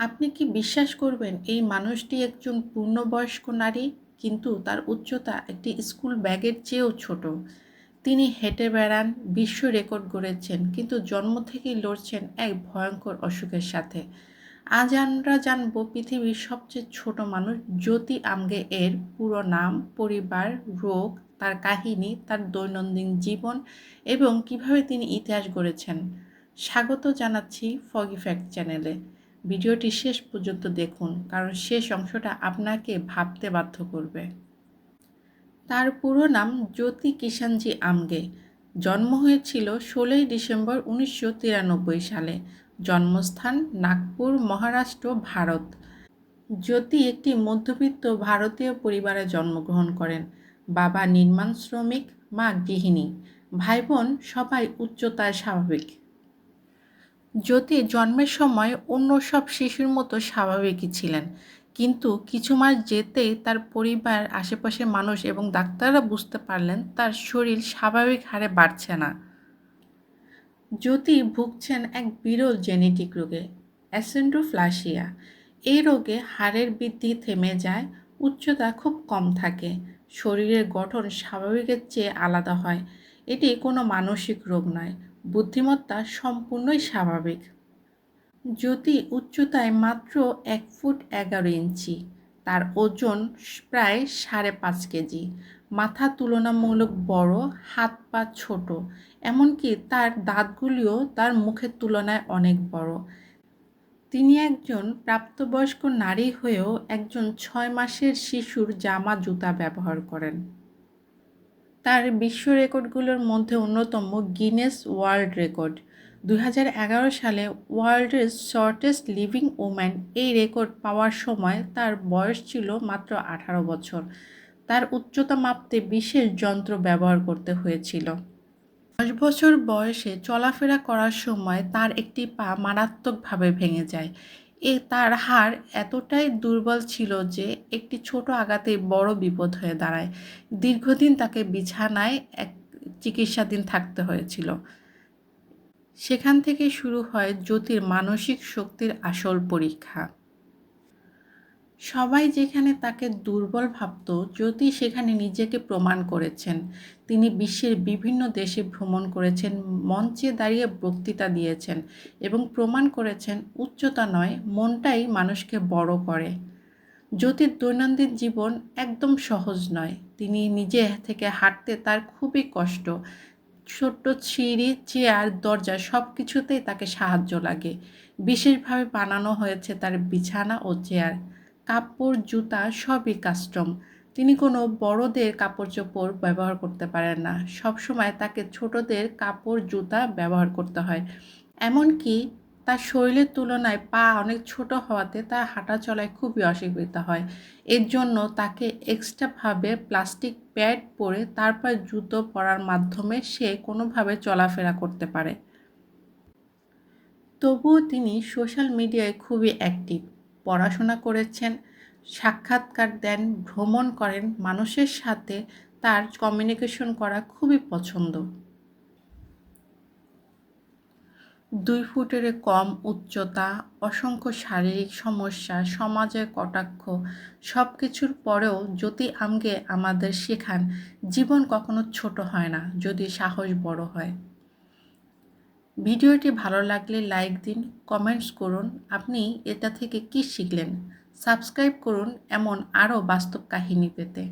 আপনি কি বিশ্বাস করবেন এই মানুষটি একজন পূর্ণবয়স্ক নারী, কিন্তু তার উচ্চতা একটি স্কুল ব্যাগের চেয়েও ছোট। তিনি হেঁটে বেড়ান, বিশ্ব রেকর্ড গড়েছেন, কিন্তু জন্ম থেকেই লড়ছেন এক ভয়ঙ্কর অসুখের সাথে। আজ আমরা জানব পৃথিবীর সবচেয়ে ছোট মানুষ জ্যোতি আমগে এর পুরো নাম, পরিবার, রোগ, তার কাহিনী, তার দৈনন্দিন জীবন এবং কিভাবে তিনি ইতিহাস গড়েছেন। স্বাগত জানাচ্ছি ফগি ফ্যাক্ট চ্যানেলে। ভিডিওটি শেষ পর্যন্ত দেখুন, কারণ শেষ অংশটা আপনাকে ভাবতে বাধ্য করবে। তার পুরো নাম জ্যোতি কিষাণজি আমগে। জন্ম হয়েছিল 16 ডিসেম্বর 1993 সালে। জন্মস্থান নাগপুর, মহারাষ্ট্র, ভারত। জ্যোতি একটি মধ্যবিত্ত ভারতীয় পরিবারে জন্মগ্রহণ করেন। বাবা নির্মাণ শ্রমিক, মা গৃহিণী। ভাই বোন সবাই উচ্চতায় স্বাভাবিক। জ্যোতি জন্মের সময় অন্য সব শিশুর মতো স্বাভাবিকই ছিলেন, কিন্তু কিছু মাস যেতেই তার পরিবার, আশেপাশের মানুষ এবং ডাক্তাররা বুঝতে পারলেন তার শরীর স্বাভাবিক হারে বাড়ছে না। জ্যোতি ভুগছেন এক বিরল জেনেটিক রোগে, অ্যাসেন্ড্রোপ্লাসিয়া। এই রোগে হাড়ের বৃদ্ধি থেমে যায়, উচ্চতা খুব কম থাকে, শরীরের গঠন স্বাভাবিকের চেয়ে আলাদা হয়। এটি কোনো মানসিক রোগ নয়, বুদ্ধিমত্তা সম্পূর্ণই স্বাভাবিক। জ্যোতি উচ্চতায় মাত্র 1 ফুট 11 ইঞ্চি। তার ওজন প্রায় 5.5 কেজি। মাথা তুলনামূলক বড়, হাত পা ছোট, এমনকি তার দাঁতগুলিও তার মুখের তুলনায় অনেক বড়। তিনি একজন প্রাপ্তবয়স্ক নারী হয়েও একজন 6 মাসের শিশুর জামা জুতা ব্যবহার করেন। তার বিশ্ব রেকর্ডগুলোর মধ্যে অন্যতম গিনেস ওয়ার্ল্ড রেকর্ড। 2011 সালে ওয়ার্ল্ডের শর্টেস্ট লিভিং ওম্যান এই রেকর্ড পাওয়ার সময় তার বয়স ছিল মাত্র 18 বছর। তার উচ্চতা মাপতে বিশেষ যন্ত্র ব্যবহার করতে হয়েছিল। 10 বছর বয়সে চলাফেরা করার সময় তার একটি পা মারাত্মকভাবে ভেঙে যায়। তার হাড় এতটাই দুর্বল ছিল যে একটি ছোট আঘাতেই বড় বিপদ হয়ে দাঁড়ায়। দীর্ঘদিন তাকে বিছানায় চিকিৎসাধীন থাকতে হয়েছিল। সেখান থেকে শুরু হয় জ্যোতির মানসিক শক্তির আসল পরীক্ষা। সবাই যেখানে তাকে দুর্বল ভাবত, জ্যোতি সেখানে নিজেকে প্রমাণ করেছেন। তিনি বিশ্বের বিভিন্ন দেশে ভ্রমণ করেছেন, মঞ্চে দাঁড়িয়ে বক্তৃতা দিয়েছেন এবং প্রমাণ করেছেন উচ্চতা নয়, মনটাই মানুষকে বড় করে। জ্যোতির দৈনন্দিন জীবন একদম সহজ নয়। তিনি নিজে থেকে হাঁটতে তার খুবই কষ্ট। ছোট্ট সিঁড়ি, চেয়ার, দরজা সব কিছুতেই তাকে সাহায্য লাগে। বিশেষভাবে বানানো হয়েছে তার বিছানা ও চেয়ার। কাপড়, জুতা সবই কাস্টম। তিনি কোনো বড়দের কাপড় চোপড় ব্যবহার করতে পারেন না। সবসময় তাকে ছোটদের কাপড়, জুতা ব্যবহার করতে হয়। এমনকি তার শরীরের তুলনায় পা অনেক ছোট হওয়াতে তার হাঁটা চলায় খুবই অসুবিধা হয়। এর জন্য তাকে এক্সট্রাভাবে প্লাস্টিক প্যাড পরে তারপর জুতো পরার মাধ্যমে সে কোনোভাবে চলাফেরা করতে পারে। তবুও তিনি সোশ্যাল মিডিয়ায় খুবই অ্যাক্টিভ। পড়াশোনা করেছেন, সাক্ষাৎকার দেন, ভ্রমণ করেন। মানুষের সাথে তার কমিউনিকেশন করা খুবই পছন্দ। 2 ফুটের কম উচ্চতা, অসংখ্য শারীরিক সমস্যা, সমাজের কটাক্ষ, সব কিছুর পরেও জ্যোতি আমগে আমাদের শেখান জীবন কখনো ছোট হয় না, যদি সাহস বড় হয়। ভিডিওটি ভালো লাগলে লাইক দিন, কমেন্টস করুন আপনি এটা থেকে কী শিখলেন। সাবস্ক্রাইব করুন এমন আরও বাস্তব কাহিনী পেতে।